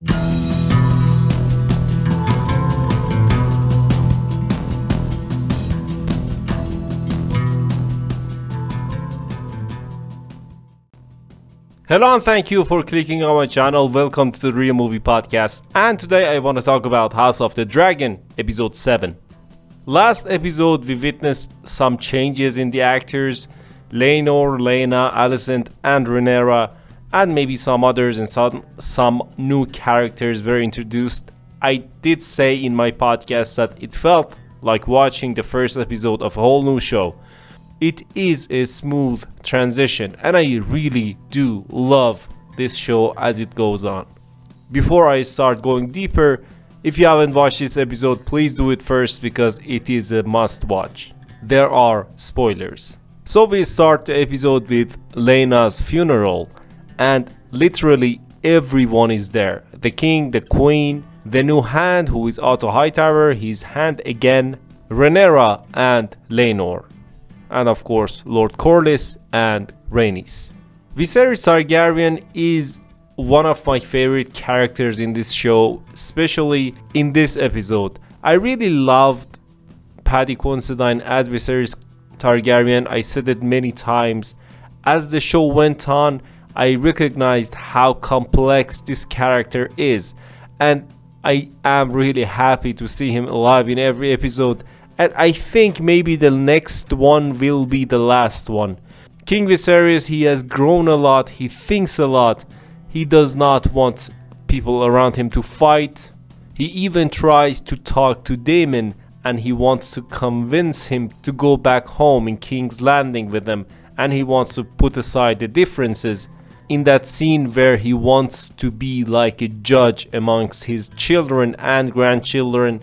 Hello and thank you for clicking on my channel. Welcome to the Real Movie Podcast. And today I want to talk about House of the Dragon, episode 7. Last episode we witnessed some changes in the actors. Laenor, Laena, Alicent and Rhaenyra, and maybe some others, and some new characters were introduced. I did say in my podcast that it felt like watching the first episode of a whole new show. It is a smooth transition and I really do love this show as it goes on. Before I start going deeper, if you haven't watched this episode, please do it first because it is a must watch. There are spoilers. So we start the episode with Laena's funeral and literally everyone is there. The king, the queen, the new hand who is Otto Hightower, his hand again, Rhaenyra and Laenor. And of course Lord Corlys and Rhaenys. Viserys Targaryen is one of my favorite characters in this show, especially in this episode. I really loved Paddy Considine as Viserys Targaryen. I said it many times. As the show went on, I recognized how complex this character is, and I am really happy to see him alive in every episode. And I think maybe the next one will be the last one. King Viserys, he has grown a lot, he thinks a lot, he does not want people around him to fight. He even tries to talk to Daemon and he wants to convince him to go back home in King's Landing with him, and he wants to put aside the differences. In that scene where he wants to be like a judge amongst his children and grandchildren,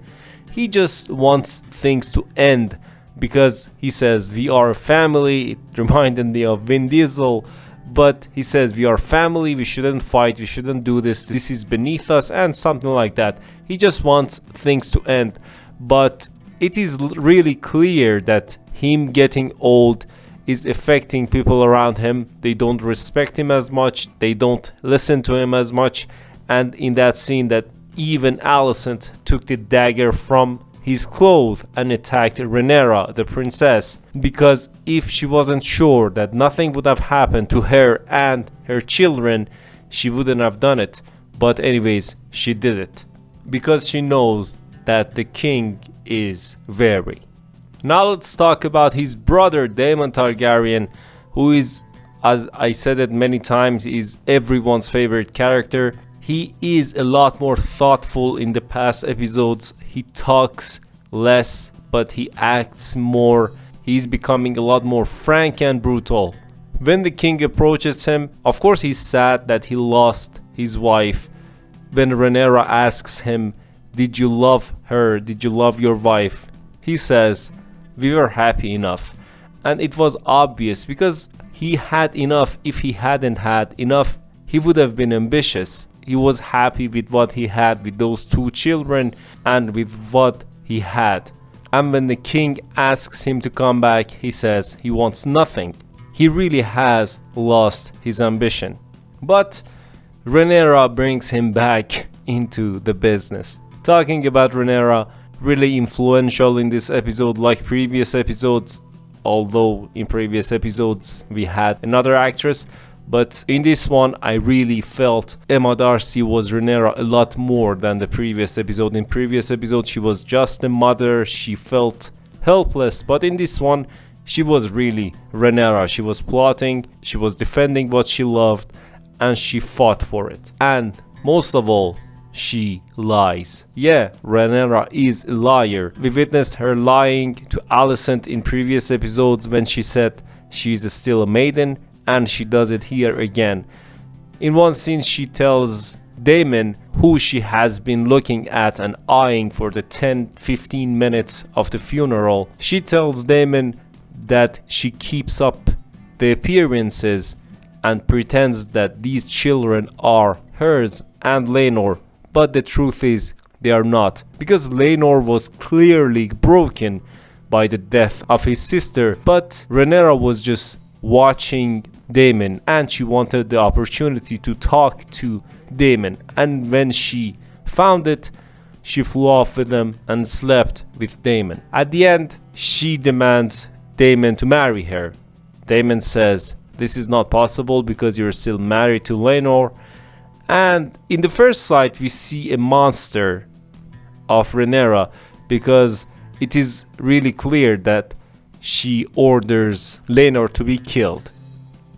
he just wants things to end because he says we are a family. It reminded me of Vin Diesel, but he says we are family, we shouldn't fight, we shouldn't do this is beneath us and something like that. He just wants things to end, but it is really clear that him getting old is affecting people around him. They don't respect him as much, they don't listen to him as much, and in that scene that even Alicent took the dagger from his clothes and attacked Rhaenyra, the princess, because if she wasn't sure that nothing would have happened to her and her children, she wouldn't have done it. But anyways, she did it because she knows that the king is wary. Now let's talk about his brother Daemon Targaryen, who is, as I said it many times, is everyone's favorite character. He is a lot more thoughtful in the past episodes. He talks less, but he acts more. He's becoming a lot more frank and brutal. When the king approaches him, of course he's sad that he lost his wife. When Rhaenyra asks him, "Did you love her? Did you love your wife?" He says, "We were happy enough." And it was obvious because he had enough. If he hadn't had enough, he would have been ambitious. He was happy with what he had, with those 2 children and with what he had. And when the king asks him to come back, he says he wants nothing. He really has lost his ambition. But Rhaenyra brings him back into the business. Talking about Rhaenyra, really influential in this episode like previous episodes, although in previous episodes we had another actress. But in this one, I really felt Emma Darcy was Rhaenyra a lot more than the previous episode. In previous episode, she was just a mother. She felt helpless. But in this one, she was really Rhaenyra. She was plotting. She was defending what she loved. And she fought for it. And most of all, she lies. Yeah, Rhaenyra is a liar. We witnessed her lying to Alicent in previous episodes when she said she's still a maiden. And she does it here again. In one scene she tells Daemon, who she has been looking at and eyeing for the 10-15 minutes of the funeral, she tells Daemon that she keeps up the appearances and pretends that these children are hers and Laenor, but the truth is they are not, because Laenor was clearly broken by the death of his sister, but Rhaenyra was just watching Daemon, and she wanted the opportunity to talk to Daemon. And when she found it, she flew off with him and slept with Daemon. At the end, she demands Daemon to marry her. Daemon says this is not possible because you're still married to Rhaenyra. And in the first sight, we see a monster of Rhaenyra because it is really clear that she orders Rhaenyra to be killed.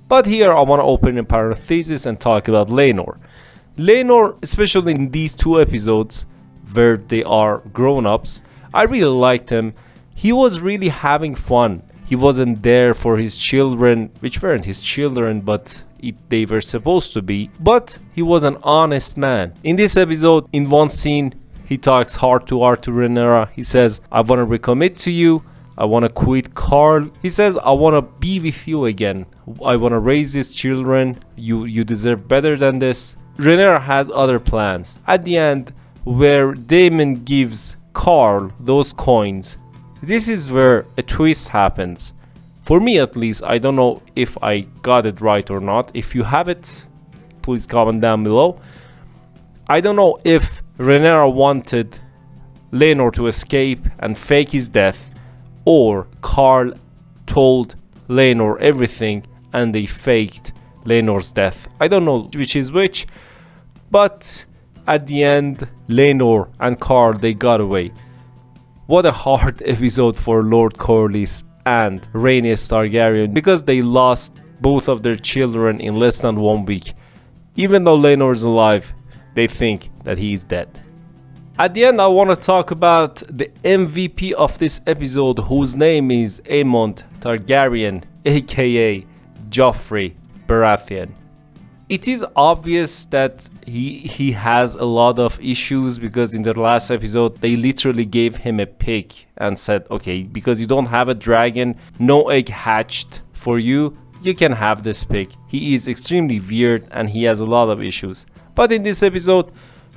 But here I want to open a parenthesis and talk about Rhaenyra. Rhaenyra, especially in these two episodes where they are grown-ups, I really liked him. He was really having fun. He wasn't there for his children, which weren't his children, but they were supposed to be. But he was an honest man. In this episode, in one scene, he talks heart to Rhaenyra. He says, I want to recommit to you. I want to quit Karl. He says, I want to be with you again. I want to raise these children. You deserve better than this. Rhaenyra has other plans. At the end, where Daemon gives Karl those coins, this is where a twist happens. For me at least, I don't know if I got it right or not. If you have it, please comment down below. I don't know if Rhaenyra wanted Rhaenyra to escape and fake his death, or Karl told Rhaenyra everything and they faked Rhaenyra's death. I don't know which is which, but at the end, Rhaenyra and Karl, they got away. What a hard episode for Lord Corlys and Rhaenys Targaryen, because they lost both of their children in less than 1 week. Even though Rhaenyra is alive, they think that he is dead. At the end, I want to talk about the MVP of this episode, whose name is Aemond Targaryen, aka Joffrey Baratheon. It is obvious that he has a lot of issues, because in the last episode they literally gave him a pig and said, okay, because you don't have a dragon, no egg hatched for you, you can have this pig. He is extremely weird and he has a lot of issues. But in this episode,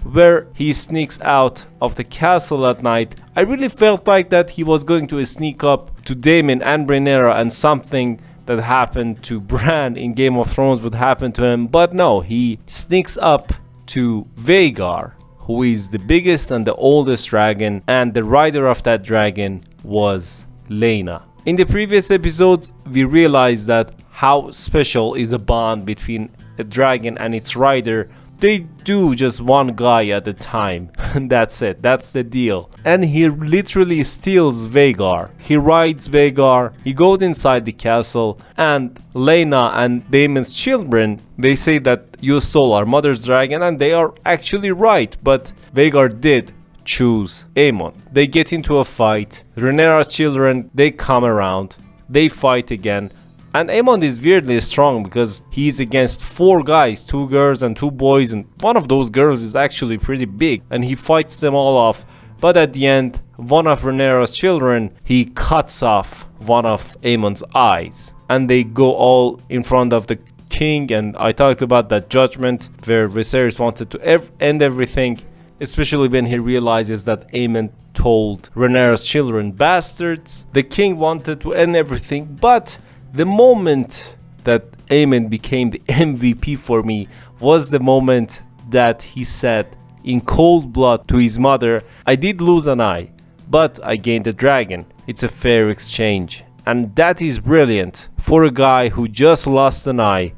where he sneaks out of the castle at night, I really felt like that he was going to sneak up to Daemon and Rhaenyra, and something that happened to Bran in Game of Thrones would happen to him. But no, he sneaks up to Vhagar, who is the biggest and the oldest dragon, and the rider of that dragon was Laena. In the previous episodes, we realized that how special is a bond between a dragon and its rider. They do just one guy at a time, and that's it, that's the deal. And he literally steals Vhagar. He rides Vhagar, he goes inside the castle, and Laena and Daemon's children, they say that you stole our mother's dragon, and they are actually right, but Vhagar did choose Aemond. They get into a fight, Rhaenyra's children, they come around, they fight again. And Aemond is weirdly strong because he's against 4 guys, 2 girls and 2 boys, and one of those girls is actually pretty big, and he fights them all off. But at the end, one of Rhaenyra's children, he cuts off one of Aemond's eyes, and they go all in front of the king. And I talked about that judgment where Viserys wanted to end everything, especially when he realizes that Aemond told Rhaenyra's children bastards. The king wanted to end everything, but the moment that Aemond became the MVP for me was the moment that he said in cold blood to his mother, I did lose an eye, but I gained a dragon. It's a fair exchange. And that is brilliant for a guy who just lost an eye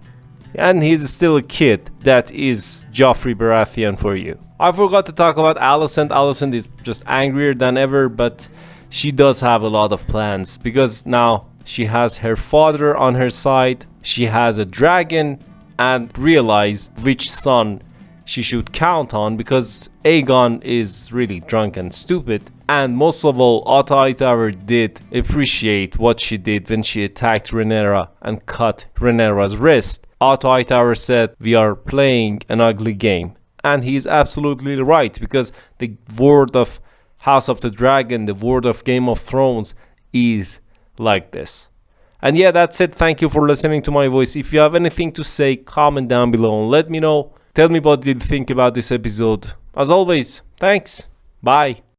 and he's still a kid. That is Joffrey Baratheon for you. I forgot to talk about Alicent. Alicent is just angrier than ever, but she does have a lot of plans, because now she has her father on her side, she has a dragon, and realized which son she should count on, because Aegon is really drunk and stupid. And most of all, Otto Hightower did appreciate what she did when she attacked Rhaenyra and cut Rhaenyra's wrist. Otto Hightower said, we are playing an ugly game. And he's absolutely right, because the word of House of the Dragon, the word of Game of Thrones is like this. And yeah, that's it. Thank you for listening to my voice. If you have anything to say, comment down below and let me know. Tell me what you think about this episode. As always, thanks. Bye.